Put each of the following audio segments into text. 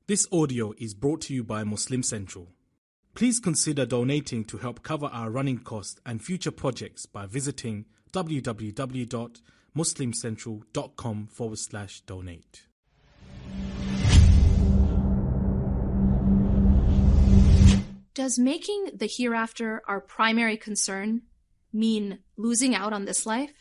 This audio is brought to you by Muslim Central. Please consider donating to help cover our running costs and future projects by visiting www.muslimcentral.com/donate. Does making the hereafter our primary concern mean losing out on this life?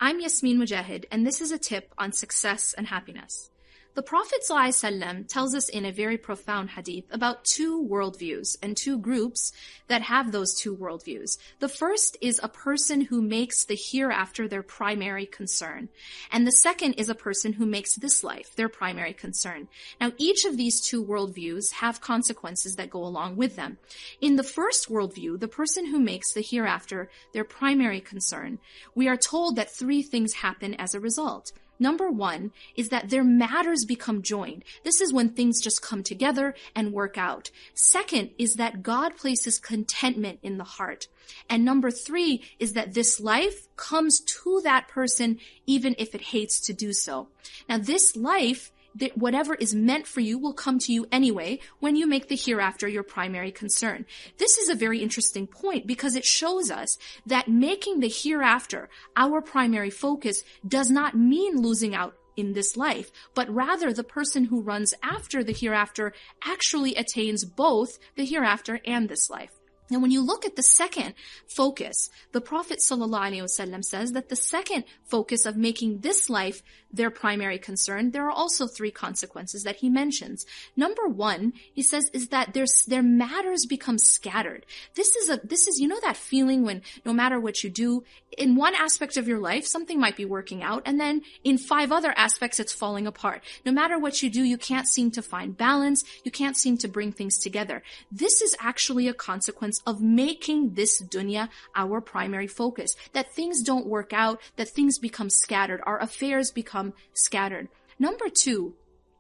I'm Yasmin, Mogahed, and this is a tip on success and happiness. The Prophet ﷺ tells us in a very profound hadith about two worldviews and two groups that have those two worldviews. The first is a person who makes the hereafter their primary concern. And the second is a person who makes this life their primary concern. Now, each of these two worldviews have consequences that go along with them. In the first worldview, the person who makes the hereafter their primary concern, we are told that three things happen as a result. Number one is that their matters become joined. This is when things just come together and work out. Second is that God places contentment in the heart. And number three is that this life comes to that person even if it hates to do so. Now this life, whatever is meant for you will come to you anyway when you make the hereafter your primary concern. This is a very interesting point because it shows us that making the hereafter our primary focus does not mean losing out in this life, but rather the person who runs after the hereafter actually attains both the hereafter and this life. Now, when you look at the second focus, the Prophet ﷺ says that the second focus of making this life their primary concern, there are also three consequences that he mentions. Number one, he says, is that their matters become scattered. This is, you know that feeling when no matter what you do, in one aspect of your life, something might be working out, and then in 5 other aspects, it's falling apart. No matter what you do, you can't seem to find balance. You can't seem to bring things together. This is actually a consequence of making this dunya our primary focus. That things don't work out, that things become scattered, our affairs become scattered. Number two,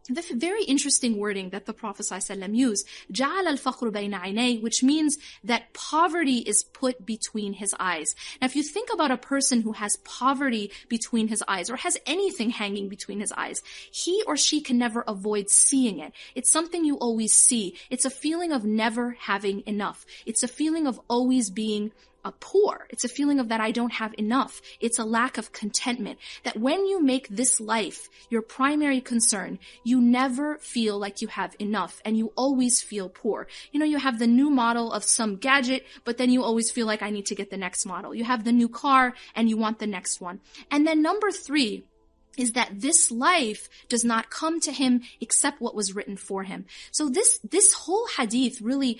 the very interesting wording that the Prophet ﷺ used, جَعَلَ الْفَقْرُ بَيْنَ عَيْنَيْهِ, which means that poverty is put between his eyes. Now, if you think about a person who has poverty between his eyes or has anything hanging between his eyes, he or she can never avoid seeing it. It's something you always see. It's a feeling of never having enough. It's a feeling of always being poor. It's a feeling of that I don't have enough. It's a lack of contentment. That when you make this life your primary concern, you never feel like you have enough and you always feel poor. You know, you have the new model of some gadget, but then you always feel like I need to get the next model. You have the new car and you want the next one. And then number three is that this life does not come to him except what was written for him. So this whole hadith really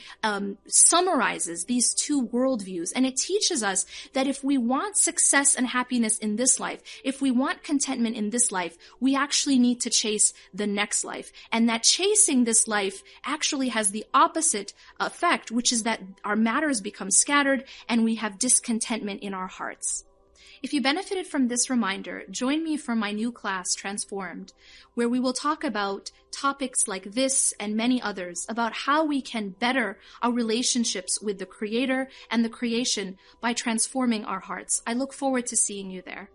summarizes these two worldviews, and it teaches us that if we want success and happiness in this life, if we want contentment in this life, we actually need to chase the next life. And that chasing this life actually has the opposite effect, which is that our matters become scattered and we have discontentment in our hearts. If you benefited from this reminder, join me for my new class, Transformed, where we will talk about topics like this and many others about how we can better our relationships with the Creator and the creation by transforming our hearts. I look forward to seeing you there.